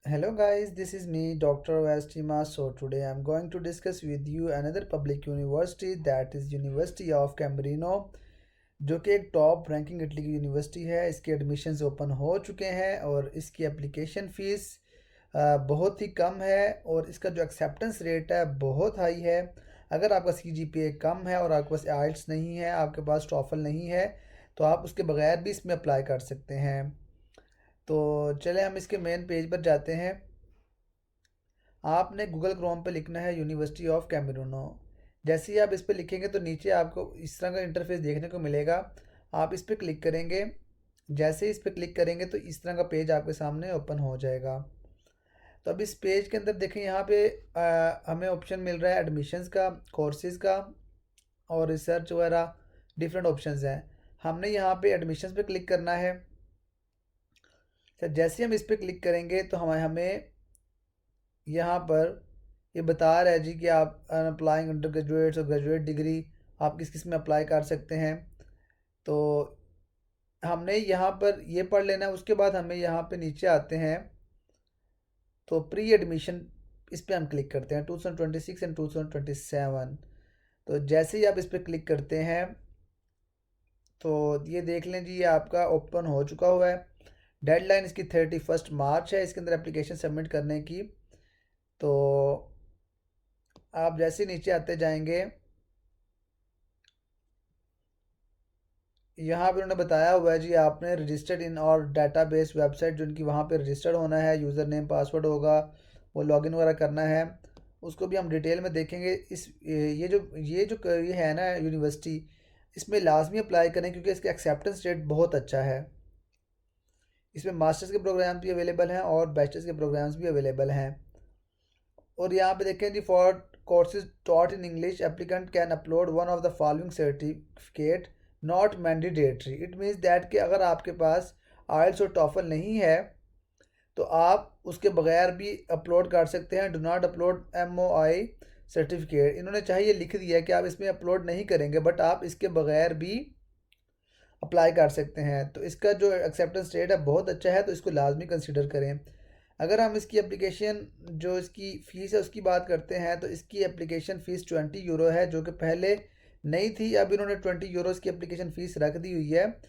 Hello guys, this is me Dr. Westima. So today I'm going to discuss with you another public university, that is University of Cambridge, जो कि एक top ranking Italy की university है। इसके admissions open हो चुके हैं और इसकी एप्लीकेशन फ़ीस बहुत ही कम है और इसका जो एक्सेप्टेंस रेट है बहुत हाई है। अगर आपका CGPA कम है और आपके पास आइल्स नहीं है, आपके पास टॉफल नहीं है, तो आप उसके बगैर भी इसमें अप्लाई कर सकते हैं। तो चले हम इसके मेन पेज पर जाते हैं। आपने गूगल क्रोम पे लिखना है यूनिवर्सिटी ऑफ कैमरूनो। जैसे ही आप इस पर लिखेंगे तो नीचे आपको इस तरह का इंटरफेस देखने को मिलेगा। आप इस पर क्लिक करेंगे। जैसे ही इस पर क्लिक करेंगे तो इस तरह का पेज आपके सामने ओपन हो जाएगा। तो अब इस पेज के अंदर देखें, यहाँ पे हमें ऑप्शन मिल रहा है एडमिशन्स का, कोर्सेज का और रिसर्च वगैरह, डिफरेंट ऑप्शंस हैं। हमने यहाँ पे एडमिशन्स पे क्लिक करना है। जैसे ही हम इस पर क्लिक करेंगे तो हमें हमें यहाँ पर ये बता रहा है जी कि आप अप्लाइंग अंडर ग्रेजुएट्स और ग्रेजुएट डिग्री आप किस किस में अप्लाई कर सकते हैं। तो हमने यहाँ पर ये पढ़ लेना है। उसके बाद हमें यहाँ पे नीचे आते हैं तो प्री एडमिशन, इस पर हम क्लिक करते हैं 2026 एंड 2027। तो जैसे ही आप इस पर क्लिक करते हैं तो ये देख लें जी, ये आपका ओपन हो चुका हुआ है। डेडलाइन इसकी 31 मार्च है इसके अंदर एप्लीकेशन सबमिट करने की। तो आप जैसे नीचे आते जाएंगे, यहाँ पे उन्होंने बताया हुआ है जी आपने रजिस्टर्ड इन और डेटाबेस वेबसाइट, जो उनकी वहाँ पे रजिस्टर्ड होना है, यूज़र नेम पासवर्ड होगा, वो लॉगिन वगैरह करना है। उसको भी हम डिटेल में देखेंगे। ये है ना यूनिवर्सिटी, इसमें लाजमी अप्लाई करें क्योंकि इसका एक्सेप्टेंस रेट बहुत अच्छा है। इसमें मास्टर्स के प्रोग्राम्स भी अवेलेबल हैं और बैचलर्स के प्रोग्राम्स भी अवेलेबल हैं। और यहाँ पे देखें जी, for courses taught in English applicant can upload one of the following certificate not mandatory. It means that कि अगर आपके पास आइल्स और टॉफल नहीं है तो आप उसके बगैर भी अपलोड कर सकते हैं। Do not upload MOI certificate. इन्होंने चाहिए लिख दिया है कि आप इसमें अपलोड नहीं करेंगे, बट आप इसके बगैर भी अप्लाई कर सकते हैं। तो इसका जो एक्सेप्टेंस रेट है बहुत अच्छा है, तो इसको लाजमी कंसिडर करें। अगर हम इसकी एप्लीकेशन, जो इसकी फ़ीस है उसकी बात करते हैं, तो इसकी एप्लीकेशन फ़ीस 20 यूरो है, जो कि पहले नहीं थी। अब इन्होंने 20 यूरोज़ की एप्लीकेशन फ़ीस रख दी हुई है।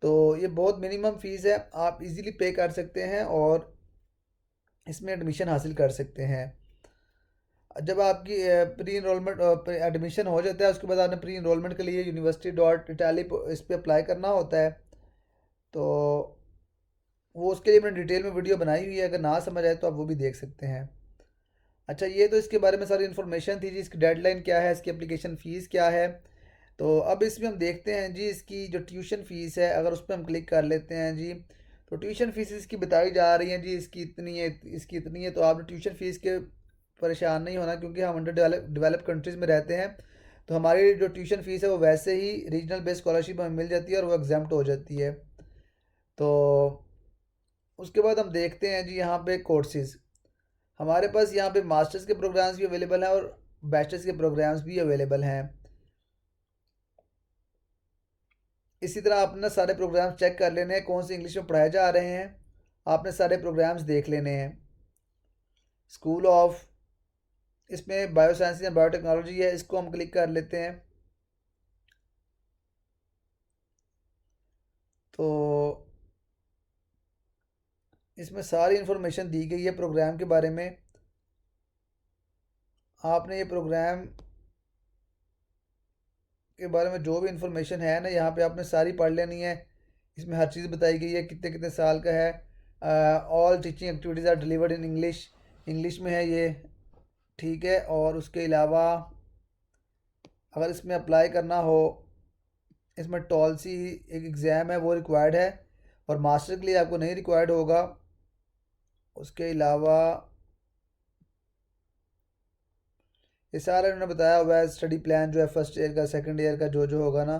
तो ये बहुत मिनिमम फ़ीस है, आप इजीली पे कर सकते हैं और इसमें एडमिशन हासिल कर सकते हैं। जब आपकी प्री इनरोलमेंट एडमिशन हो जाता है, उसके बाद आपने प्री इनरोलमेंट के लिए university.italy इस पर अप्लाई करना होता है। तो वो उसके लिए मैंने डिटेल में वीडियो बनाई हुई है, अगर ना समझ आए तो आप वो भी देख सकते हैं। अच्छा, ये तो इसके बारे में सारी इन्फॉर्मेशन थी जी। इसकी डेडलाइन क्या है, इसकी एप्लीकेशन फ़ीस क्या है। तो अब इसमें हम देखते हैं जी, इसकी जो ट्यूशन फ़ीस है, अगर उस पर हम क्लिक कर लेते हैं जी, तो ट्यूशन फ़ीस इसकी बताई जा रही है जी, इसकी इतनी है, इसकी इतनी है। तो आपने ट्यूशन फ़ीस के परेशान नहीं होना, क्योंकि हम अंडर डेवलप कंट्रीज़ में रहते हैं। तो हमारी जो ट्यूशन फ़ीस है वो वैसे ही रीजनल बेस्ड स्कॉलरशिप हमें मिल जाती है और वो एग्जाम्प्ट हो जाती है। तो उसके बाद हम देखते हैं जी, यहाँ पे कोर्सेज़ हमारे पास यहाँ पे मास्टर्स के प्रोग्राम्स भी अवेलेबल हैं और बैचलर्स के प्रोग्राम्स भी अवेलेबल हैं। इसी तरह आपने सारे प्रोग्राम्स चेक कर लेने हैं, कौन से इंग्लिश में पढ़ाए जा रहे हैं। आपने सारे प्रोग्राम्स देख लेने हैं। स्कूल ऑफ, इसमें बायोसाइंस या बायोटेक्नोलॉजी है, इसको हम क्लिक कर लेते हैं। तो इसमें सारी इन्फॉर्मेशन दी गई है प्रोग्राम के बारे में। आपने ये प्रोग्राम के बारे में जो भी इंफॉर्मेशन है ना, यहाँ पे आपने सारी पढ़ लेनी है। इसमें हर चीज़ बताई गई है, कितने कितने साल का है। All teaching activities are delivered in English, English में है ये, ठीक है। और उसके अलावा अगर इसमें अप्लाई करना हो, इसमें टॉलसी एक एग्ज़ाम है वो रिक्वायर्ड है, और मास्टर के लिए आपको नहीं रिक्वायर्ड होगा। उसके अलावा ये सारा इन्होंने बताया हुआ है, स्टडी प्लान जो है फर्स्ट ईयर का, सेकंड ईयर का, जो जो होगा ना,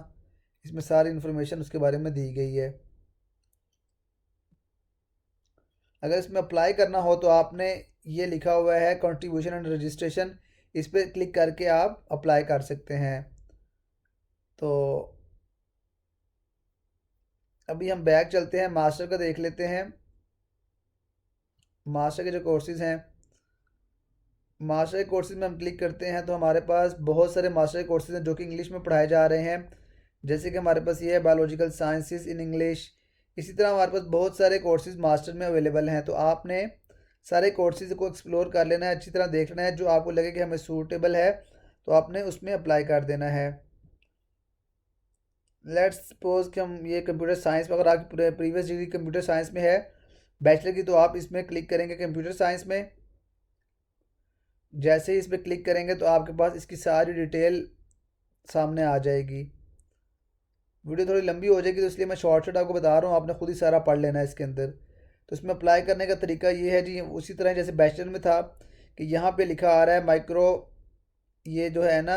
इसमें सारी इन्फॉर्मेशन उसके बारे में दी गई है। अगर इसमें अप्लाई करना हो तो आपने ये लिखा हुआ है कंट्रीब्यूशन एंड रजिस्ट्रेशन, इस पर क्लिक करके आप अप्लाई कर सकते हैं। तो अभी हम बैक चलते हैं, मास्टर का देख लेते हैं। मास्टर के जो कोर्सेज़ हैं, मास्टर के कोर्सेज़ में हम क्लिक करते हैं तो हमारे पास बहुत सारे मास्टर के कोर्सेज़ हैं जो कि इंग्लिश में पढ़ाए जा रहे हैं। जैसे कि हमारे पास ये है बायोलॉजिकल साइंसेस इन इंग्लिश। इसी तरह हमारे पास बहुत सारे कोर्सेज़ मास्टर में अवेलेबल हैं, तो आपने सारे कोर्सेज़ को एक्सप्लोर कर लेना है, अच्छी तरह देख लेना है, जो आपको लगे कि हमें सूटेबल है तो आपने उसमें अप्लाई कर देना है। लेट्स सपोज कि हम ये कंप्यूटर साइंस में, अगर आपकी प्रीवियस डिग्री कंप्यूटर साइंस में है बैचलर की, तो आप इसमें क्लिक करेंगे कंप्यूटर साइंस में। जैसे ही इस पर क्लिक करेंगे तो आपके पास इसकी सारी डिटेल सामने आ जाएगी। वीडियो थोड़ी लंबी हो जाएगी तो इसलिए मैं शॉर्ट शॉर्ट आपको बता रहा हूँ, आपने खुद ही सारा पढ़ लेना है इसके अंदर। तो इसमें अप्लाई करने का तरीका ये है जी, उसी तरह जैसे बैचलर में था कि यहाँ पे लिखा आ रहा है माइक्रो, ये जो है ना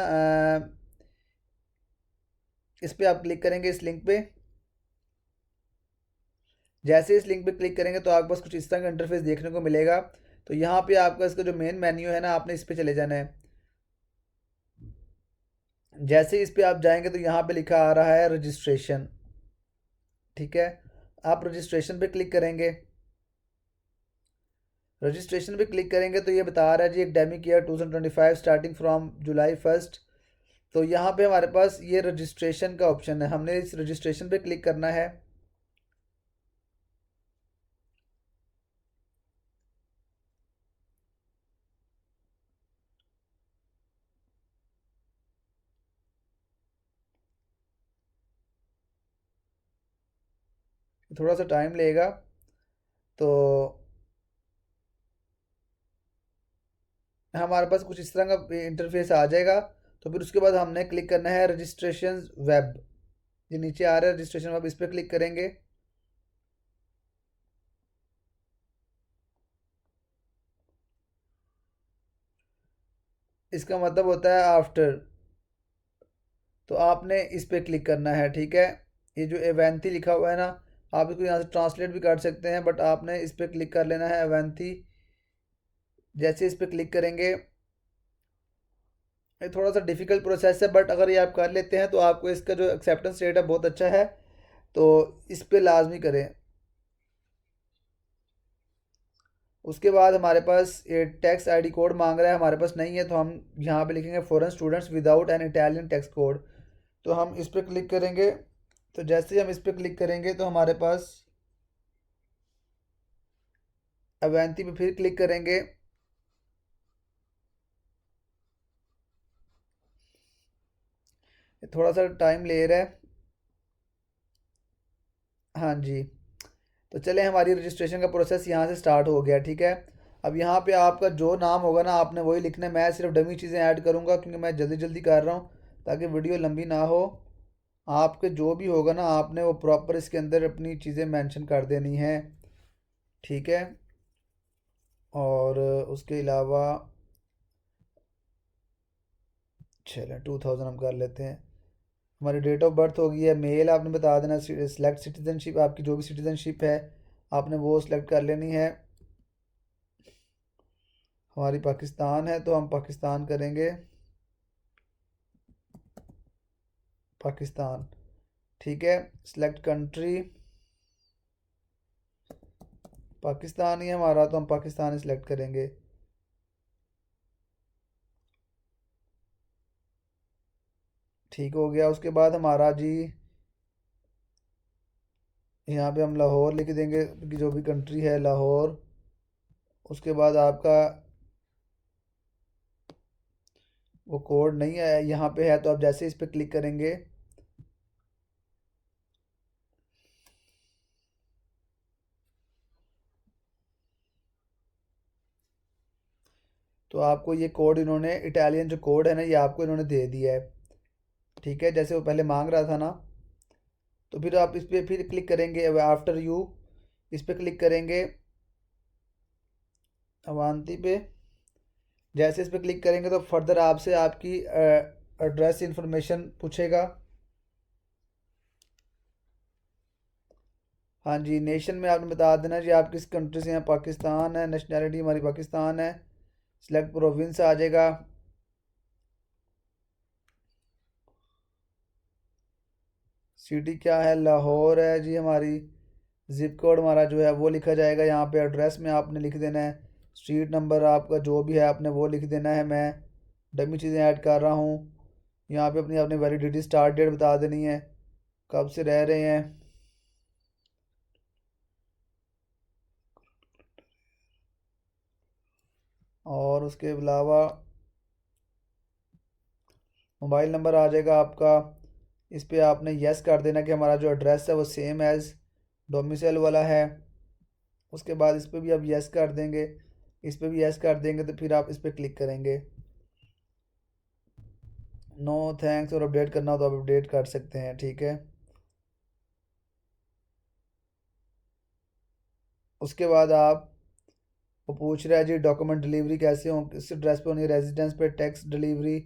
इस पर आप क्लिक करेंगे इस लिंक पे। जैसे इस लिंक पे क्लिक करेंगे तो आपके पास कुछ इस तरह का इंटरफेस देखने को मिलेगा। तो यहाँ पे आपका इसका जो मेन मेन्यू है ना, आपने इस पे चले जाना है। जैसे इस पे आप जाएंगे तो यहाँ पे लिखा आ रहा है रजिस्ट्रेशन। ठीक है, आप रजिस्ट्रेशन पे क्लिक करेंगे। रजिस्ट्रेशन पे क्लिक करेंगे तो ये बता रहा है जी academic year 2025 starting from July 1। तो यहाँ पे हमारे पास ये रजिस्ट्रेशन का ऑप्शन है, हमने इस रजिस्ट्रेशन पे क्लिक करना है। थोड़ा सा टाइम लेगा, तो हमारे पास कुछ इस तरह का इंटरफेस आ जाएगा। तो फिर उसके बाद हमने क्लिक करना है रजिस्ट्रेशन वेब। ये नीचे आ रहा है रजिस्ट्रेशन वेब, इस पर क्लिक करेंगे। इसका मतलब होता है आफ्टर। तो आपने इस पर क्लिक करना है। ठीक है, ये जो एवेंथी लिखा हुआ है ना, आप इसको यहाँ से ट्रांसलेट भी कर सकते हैं, बट आपने इस पर क्लिक कर लेना है एवेंथी। जैसे इस पर क्लिक करेंगे, ये थोड़ा सा डिफ़िकल्ट प्रोसेस है, बट अगर ये आप कर लेते हैं तो आपको इसका जो एक्सेप्टेंस रेट है बहुत अच्छा है। तो इस पे लाजमी करें। उसके बाद हमारे पास ये टैक्स आईडी कोड मांग रहा है, हमारे पास नहीं है, तो हम यहाँ पे लिखेंगे foreign students without an Italian tax code. तो हम इस पर क्लिक करेंगे। तो जैसे ही हम इस पर क्लिक करेंगे तो हमारे पास अवेंती पे फिर क्लिक करेंगे। ये थोड़ा सा टाइम ले रहा है। हाँ जी, तो चले हमारी रजिस्ट्रेशन का प्रोसेस यहाँ से स्टार्ट हो गया। ठीक है, अब यहाँ पे आपका जो नाम होगा ना आपने वही लिखना है। मैं सिर्फ डमी चीज़ें ऐड करूँगा क्योंकि मैं जल्दी जल्दी कर रहा हूँ ताकि वीडियो लंबी ना हो। आपके जो भी होगा ना आपने वो प्रॉपर इसके अंदर अपनी चीज़ें मेंशन कर देनी है। ठीक है, और उसके अलावा चलें 2000 हम कर लेते हैं। हमारी डेट ऑफ बर्थ होगी है मेल, आपने बता देना। सिलेक्ट सिटीजनशिप, आपकी जो भी सिटीजनशिप है आपने वो सिलेक्ट कर लेनी है। हमारी पाकिस्तान है तो हम पाकिस्तान करेंगे, पाकिस्तान। ठीक है, सिलेक्ट कंट्री, पाकिस्तान ही है हमारा तो हम पाकिस्तान ही सिलेक्ट करेंगे। ठीक हो गया। उसके बाद हमारा जी यहाँ पे हम लाहौर लिख देंगे कि जो भी कंट्री है लाहौर। उसके बाद आपका वो कोड नहीं है यहाँ पे है, तो आप जैसे इस पर क्लिक करेंगे तो आपको ये कोड इन्होंने इटालियन जो कोड है ना ये आपको इन्होंने दे दिया है। ठीक है, जैसे वो पहले मांग रहा था ना, तो फिर आप इस पर फिर क्लिक करेंगे आफ्टर यू, इस पर क्लिक करेंगे अवांती पे। जैसे इस पर क्लिक करेंगे तो फर्दर आपसे आपकी एड्रेस इंफॉर्मेशन पूछेगा। हाँ जी, नेशन में आपने बता देना जी आप किस कंट्री से हैं। पाकिस्तान है, नेशनैलिटी हमारी पाकिस्तान है। सिलेक्ट प्रोविंस आ जाएगा। सिटी क्या है, लाहौर है जी हमारी। ज़िप कोड हमारा जो है वो लिखा जाएगा। यहाँ पे एड्रेस में आपने लिख देना है, स्ट्रीट नंबर आपका जो भी है आपने वो लिख देना है। मैं डमी चीज़ें ऐड कर रहा हूँ। यहाँ पे अपनी आपने वैलिडिटी स्टार्ट डेट बता देनी है, कब से रह रहे हैं। और उसके अलावा मोबाइल नंबर आ जाएगा आपका। इस पे आपने यस कर देना कि हमारा जो एड्रेस है वो सेम एज़ डोमिसाइल वाला है। उसके बाद इस पे भी आप यस कर देंगे। इस पे भी यस कर देंगे तो फिर आप इस पे क्लिक करेंगे। नो थैंक्स, और अपडेट करना हो तो आप अपडेट कर सकते हैं, ठीक है। उसके बाद आप वो पूछ रहा है जी डॉक्यूमेंट डिलीवरी कैसे हो, किस एड्रेस पे होनी है, रेजिडेंस पे टैक्स डिलीवरी,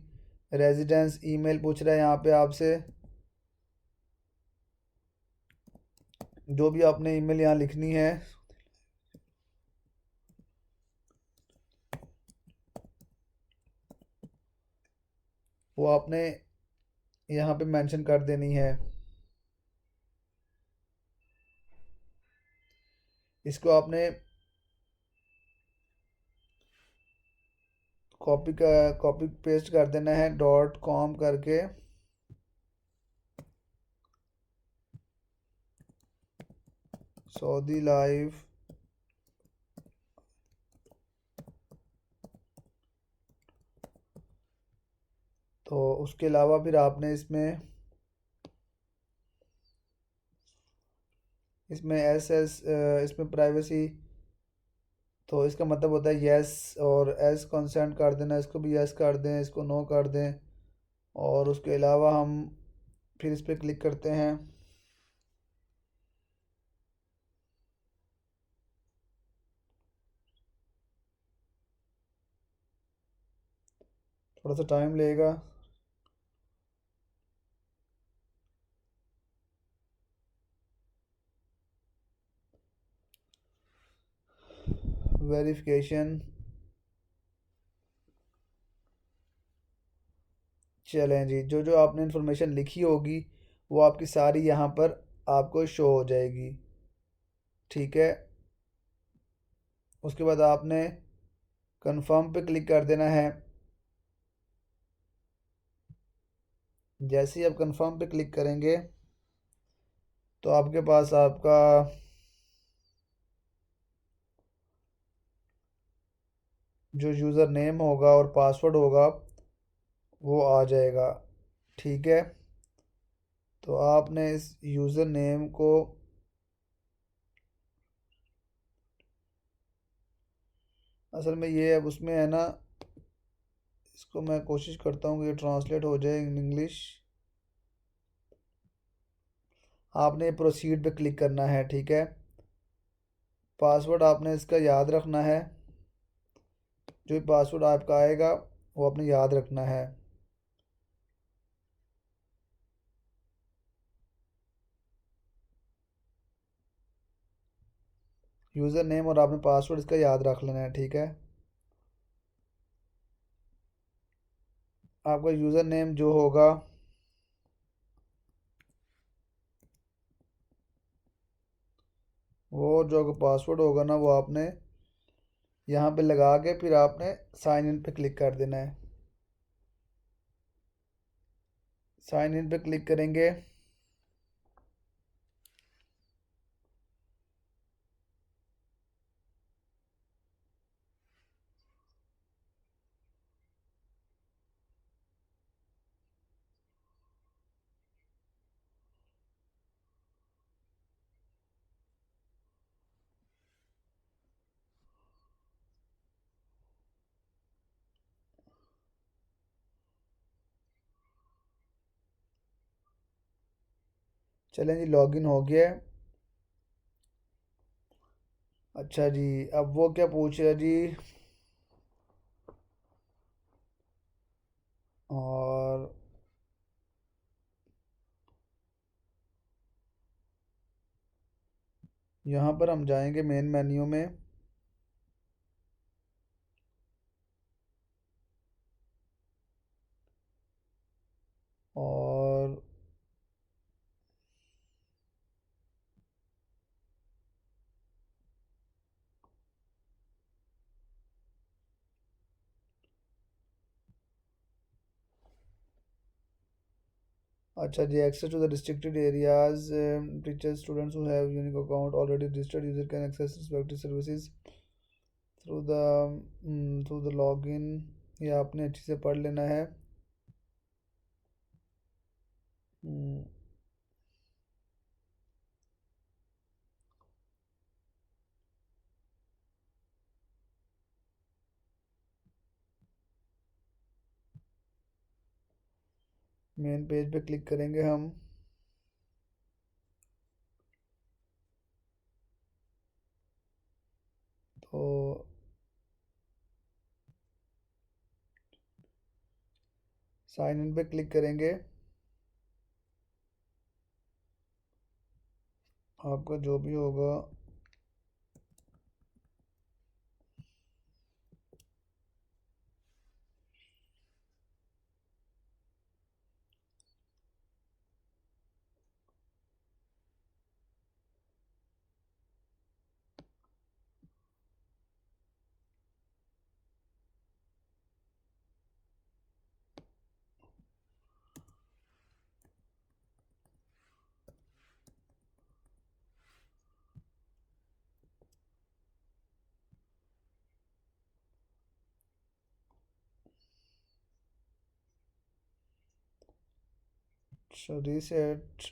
रेजिडेंस, ईमेल पूछ रहा है यहाँ पे आपसे। जो भी आपने ईमेल यहाँ लिखनी है वो आपने यहाँ पे मेंशन कर देनी है। इसको आपने कॉपी पेस्ट कर देना है .com करके। सऊदी लाइफ तो उसके अलावा फिर आपने इसमें इसमें इसमें प्राइवेसी, तो इसका मतलब होता है यस, और एस कंसेंट कर देना, इसको भी यस कर दें, इसको नो कर दें। और उसके अलावा हम फिर इस पर क्लिक करते हैं। थोड़ा सा टाइम लेगा। वेरिफिकेशन, चलें जी, जो जो आपने इन्फॉर्मेशन लिखी होगी वो आपकी सारी यहाँ पर आपको शो हो जाएगी, ठीक है। उसके बाद आपने कंफर्म पे क्लिक कर देना है। जैसे ही आप कंफर्म पे क्लिक करेंगे तो आपके पास आपका जो यूज़र नेम होगा और पासवर्ड होगा वो आ जाएगा, ठीक है। तो आपने इस यूज़र नेम को असल में ये अब उसमें है ना, इसको मैं कोशिश करता हूँ कि ये ट्रांसलेट हो जाए इन इंग्लिश। आपने प्रोसीड पे क्लिक करना है, ठीक है। पासवर्ड आपने इसका याद रखना है, जो भी पासवर्ड आपका आएगा वो आपने याद रखना है। यूज़र नेम और आपने पासवर्ड इसका याद रख लेना है, ठीक है। आपका यूज़र नेम जो होगा वो जो पासवर्ड होगा ना वो आपने यहाँ पे लगा के फिर आपने साइन इन पे क्लिक कर देना है। साइन इन पे क्लिक करेंगे। चलें जी, लॉगिन हो गया है। अच्छा जी, अब वो क्या पूछ रहा है जी, और यहाँ पर हम जाएंगे मेन मेन्यू में। और अच्छा जी, access to the restricted areas, teachers students who have unique account already registered user can access respective services through the login। ये आपने अच्छे से पढ़ लेना है। मेन पेज पे क्लिक करेंगे हम। तो साइन इन पे क्लिक करेंगे। आपका जो भी होगा, रीसेट